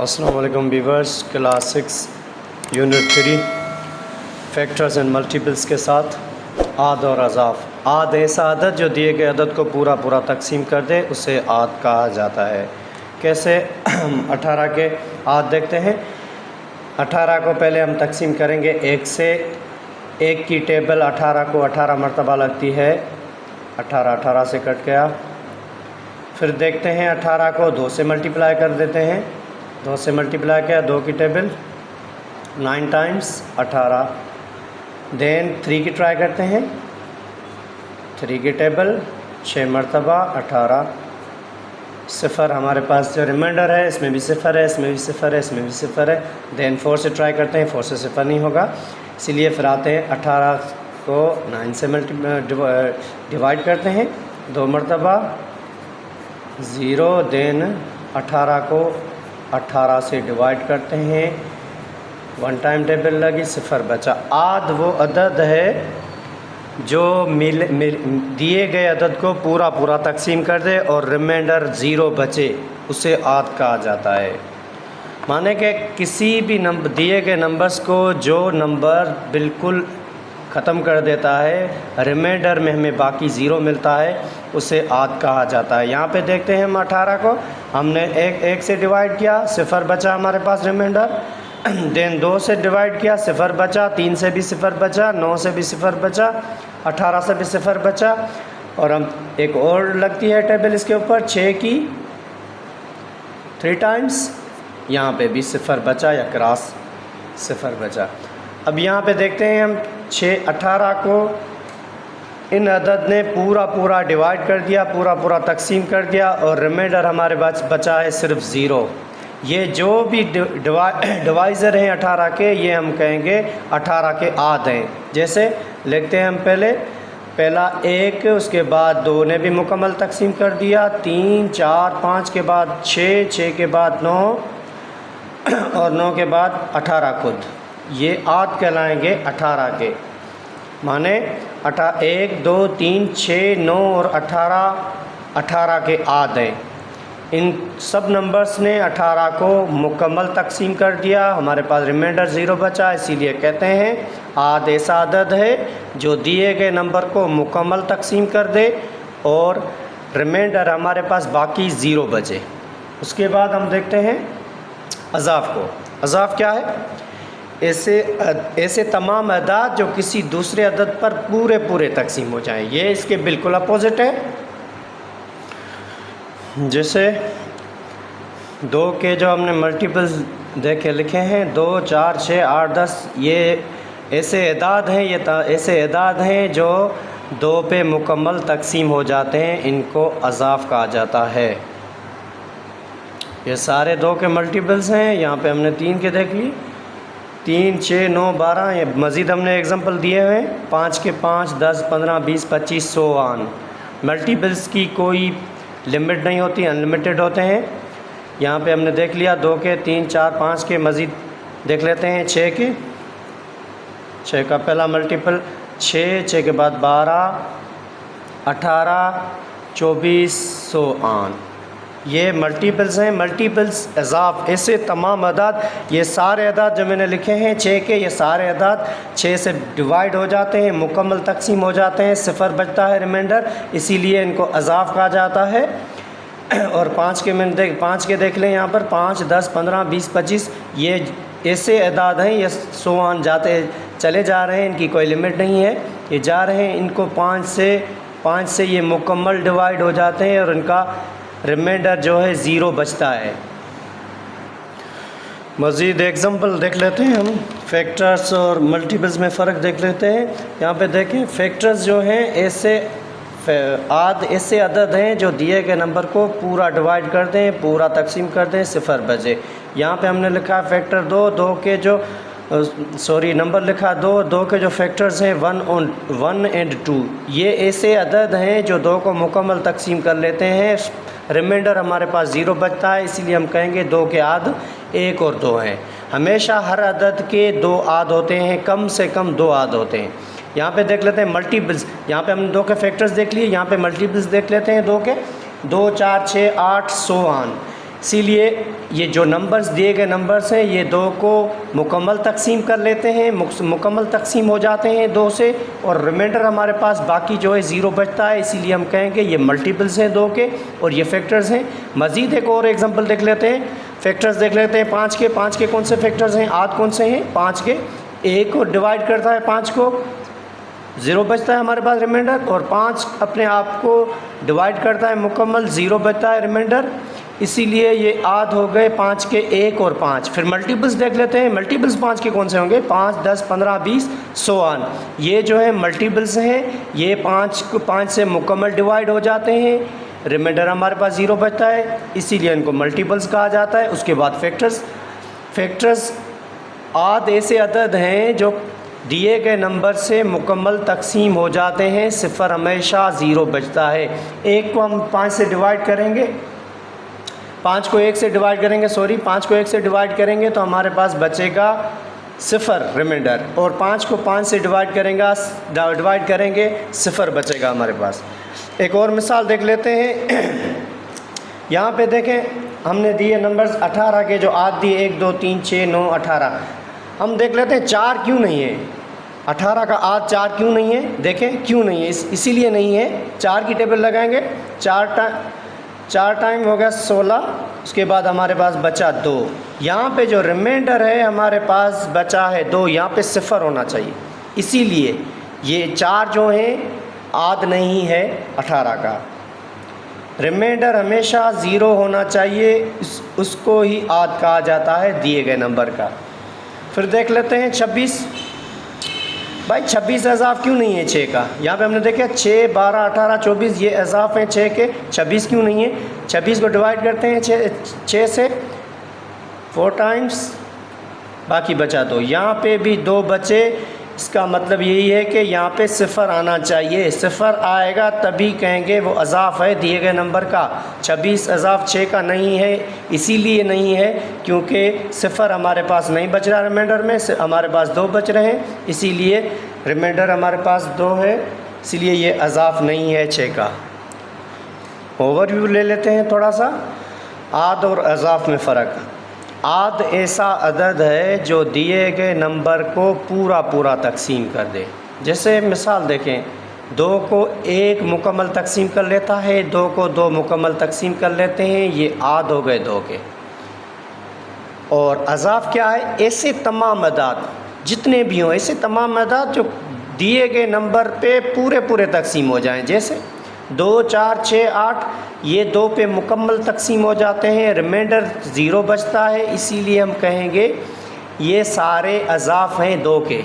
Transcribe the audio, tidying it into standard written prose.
अस्सलाम वालेकुम viewers, class 6 unit 3 factors and multiples के साथ आद और अज़ाफ़। आद ऐसा अदद जो दिए गए अदद को पूरा पूरा तकसीम कर दे, उसे आद कहा जाता है। कैसे? 18 के आद देखते हैं। 18 को पहले हम तकसीम करेंगे 1 से। 1 की टेबल 18 को 18 मरतबा लगती है। 18 से कट गया। फिर देखते हैं 18 को 2 से मल्टीप्लाई कर देते हैं। 2 से मल्टीप्लाई किया, 2 की टेबल 9 टाइम्स 18। देन 3 की ट्राई करते हैं। 3 की टेबल 6 मरतबा 18। सिफ़र हमारे पास जो रिमाइंडर है, इसमें भी सिफ़र है, इसमें भी सिफ़र है, इसमें भी सिफ़र है। देन 4 से ट्राई करते हैं। 4 से सिफ़र नहीं होगा, इसीलिए फिर आते हैं 18 को 9 से डिवाइड करते हैं 2 मरतबा 0। देन 18 को 18 से डिवाइड करते हैं, 1 टाइम टेबल लगी, सिफ़र बचा। आद वो अदद है जो दिए गए अदद को पूरा पूरा तकसीम कर दे और रिमाइंडर 0 बचे, उसे आद कहा जाता है। माने कि किसी भी नंबर दिए गए नंबर्स को जो नंबर बिल्कुल ख़त्म कर देता है, रिमाइंडर में हमें बाकी 0 मिलता है, उसे आद कहा जाता है। यहाँ पे देखते हैं हम 18 को हमने एक से डिवाइड किया, सिफ़र बचा हमारे पास रिमाइंडर। देन 2 से डिवाइड किया, सिफ़र बचा। 3 से भी सिफ़र बचा, 9 से भी सिफ़र बचा, 18 से भी सिफ़र बचा। और हम एक और लगती है टेबल इसके ऊपर 6 की 3 टाइम्स, यहाँ पे भी सिफ़र बचा या क्रॉस सिफ़र बचा। अब यहाँ पे देखते हैं हम 18 को इन अदद ने पूरा पूरा डिवाइड कर दिया, पूरा पूरा तकसीम कर दिया और रिमाइंडर हमारे पास बचा है सिर्फ 0। ये जो भी डिवाइज़र हैं 18 के, ये हम कहेंगे 18 के आद हैं। जैसे लिखते हैं हम पहला 1, उसके बाद 2 ने भी मुकम्मल तकसीम कर दिया, 3, 4, 5 के बाद 6, 6 के बाद 9 और 9 के बाद 18 खुद। ये आद कहलाएंगे 18 के। माने 1, 2, 3, 6, 9 और 18 के आद हैं। इन सब नंबर्स ने 18 को मुकम्मल तकसीम कर दिया, हमारे पास रिमाइंडर 0 बचा, इसीलिए कहते हैं आद ऐसा अदद है जो दिए गए नंबर को मुकम्मल तकसीम कर दे और रिमाइंडर हमारे पास बाकी 0 बचे। उसके बाद हम देखते हैं अज़ाफ़ को। अज़ाफ़ क्या है? ऐसे तमाम अदाद जो किसी दूसरे अदद पर पूरे पूरे तकसीम हो जाएं। ये इसके बिल्कुल अपोजिट है। जैसे 2 के जो हमने मल्टीपल्स देखे लिखे हैं, 2, 4, 6, 8, 10, ये ऐसे अदाद हैं, ऐसे अदाद हैं जो 2 पे मुकम्मल तकसीम हो जाते हैं, इनको अज़ाफ़ कहा जाता है। ये सारे 2 के मल्टीपल्स हैं। यहाँ पे हमने 3 के देख ली, 3, 6, 9, 12। ये मज़ीद हमने एग्जांपल दिए हुए हैं, 5 के 5, 10, 15, 20, 25, 100 आन। मल्टीपल्स की कोई लिमिट नहीं होती, अनलिमिटेड होते हैं। यहाँ पे हमने देख लिया 2 के, 3, 4, 5 के। मज़ीद देख लेते हैं 6 के। 6 का पहला मल्टीपल 6, 6 के बाद 12, 18, 24, 100 आन। ये मल्टीपल्स हैं। मल्टीपल्स अज़ाफ़ ऐसे तमाम अदाद, ये सारे अदाद जो मैंने लिखे हैं 6 के, ये सारे अदाद 6 से डिवाइड हो जाते हैं, मुकम्मल तकसीम हो जाते हैं, सिफ़र बचता है रिमाइंडर, इसीलिए इनको अज़ाफ़ कहा जाता है। और 5 के देख लें यहाँ पर 5, 10, 15, 20, 25, ये ऐसे अदाद हैं, ये 100 आन जाते चले जा रहे हैं, इनकी कोई लिमिट नहीं है, ये जा रहे हैं। इनको 5 से ये मुकम्मल डिवाइड हो जाते हैं और इनका रिमाइंडर जो है 0 बचता है। मज़ीद एग्जांपल देख लेते हैं हम। फैक्टर्स और मल्टीपल्स में फ़र्क देख लेते हैं। यहाँ पे देखें, फैक्टर्स जो हैं ऐसे अदद हैं जो दिए गए नंबर को पूरा डिवाइड कर दें, पूरा तकसीम कर दें, सिफ़र बचे। यहाँ पे हमने लिखा है फैक्टर 2 के जो नंबर लिखा 2 के जो फैक्टर्स हैं 1 एंड 2, ये ऐसे अदद हैं जो 2 को मुकम्मल तकसीम कर लेते हैं, रिमाइंडर हमारे पास 0 बचता है, इसीलिए हम कहेंगे 2 के आद 1 और 2 हैं। हमेशा हर अदद के 2 आद होते हैं, कम से कम 2 आद होते हैं। यहाँ पे देख लेते हैं मल्टीपल्स। यहाँ पे हमने 2 के फैक्टर्स देख लिए, यहाँ पे मल्टीपल्स देख लेते हैं 2 के। 2, 4, 6, 8, 100 आन। इसीलिए ये जो नंबर्स दिए गए नंबर्स हैं ये 2 को मुकम्मल तकसीम कर लेते हैं, मुकम्मल तकसीम हो जाते हैं 2 से, और रिमाइंडर हमारे पास बाकी जो है 0 बचता है। इसीलिए हम कहेंगे ये मल्टीपल्स हैं 2 के और ये फैक्टर्स हैं। मज़ीद एक और एग्जांपल देख लेते हैं, फैक्टर्स देख लेते हैं 5 के। 5 के कौन से फैक्टर्स हैं, आद कौन से हैं 5 के? 1 को डिवाइड करता है 5 को, 0 बचता है हमारे पास रिमाइंडर, और 5 अपने आप को डिवाइड करता है मुकम्मल, 0 बचता है रिमाइंडर। इसीलिए ये आद हो गए 5 के 1 और 5। फिर मल्टीपल्स देख लेते हैं, मल्टीपल्स 5 के कौन से होंगे, 5, 10, 15, 20 सो ऑन। ये जो है मल्टीपल्स हैं, ये 5 से मुकम्मल डिवाइड हो जाते हैं, रिमाइंडर हमारे पास 0 बचता है, इसीलिए इनको मल्टीपल्स कहा जाता है। उसके बाद फैक्टर्स आद ऐसे अदद हैं जो दिए गए नंबर से मुकम्मल तकसीम हो जाते हैं, सिफ़र हमेशा 0 बचता है। 1 को हम 5 से डिवाइड करेंगे, 5 को 1 से डिवाइड करेंगे, 5 को 1 से डिवाइड करेंगे तो हमारे पास बचेगा 0 रिमाइंडर, और 5 को 5 से डिवाइड करेंगे 0 बचेगा हमारे पास। एक और मिसाल देख लेते हैं। यहाँ पे देखें, हमने दिए नंबर्स 18 के, जो आद दिए 1, 2, 3, 6, 9, 18। हम देख लेते हैं 4 क्यों नहीं है, 18 का आद 4 क्यों नहीं है, देखें क्यों नहीं है। इसीलिए नहीं है, 4 की टेबल लगाएंगे, 4 टाइम हो गया 16, उसके बाद हमारे पास बचा 2। यहाँ पे जो रिमाइंडर है हमारे पास बचा है 2, यहाँ पे 0 होना चाहिए, इसीलिए ये 4 जो हैं आद नहीं है 18 का। रिमाइंडर हमेशा 0 होना चाहिए, उसको ही आद कहा जाता है दिए गए नंबर का। फिर देख लेते हैं 26। भाई 26 अज़ाफ़ क्यों नहीं है 6 का? यहाँ पे हमने देखा 6, 12, 18, 24 ये अज़ाफ़ हैं 6 के, 26 क्यों नहीं है? 26 को डिवाइड करते हैं 6 से 4 टाइम्स, बाकी बचा 2। यहाँ पे भी 2 बचे, इसका मतलब यही है कि यहाँ पे 0 आना चाहिए। 0 आएगा तभी कहेंगे वो अज़ाफ़ है दिए गए नंबर का। 26 अज़ाफ़ 6 का नहीं है, इसीलिए नहीं है क्योंकि 0 हमारे पास नहीं बच रहा रिमाइंडर में, हमारे पास 2 बच रहे हैं, इसीलिए रिमाइंडर हमारे पास 2 है, इसीलिए ये अज़ाफ़ नहीं है 6 का। ओवरव्यू ले लेते हैं थोड़ा सा, आद और अज़ाफ़ में फ़र्क। आद ऐसा अदद है जो दिए गए नंबर को पूरा तकसीम कर दे। जैसे मिसाल देखें, 2 को 1 मुकम्मल तकसीम कर लेता है, 2 को 2 मुकम्मल तकसीम कर लेते हैं, ये आद हो गए 2 के। और अज़ाफ़ क्या है? ऐसे तमाम अदाद जितने भी हों, ऐसे तमाम अदाद जो दिए गए नंबर पे पूरे तकसीम हो जाएं। जैसे 2, 4, 6, 8 ये 2 पे मुकम्मल तकसीम हो जाते हैं, रिमाइंडर 0 बचता है, इसीलिए हम कहेंगे ये सारे अज़ाफ़ हैं 2 के।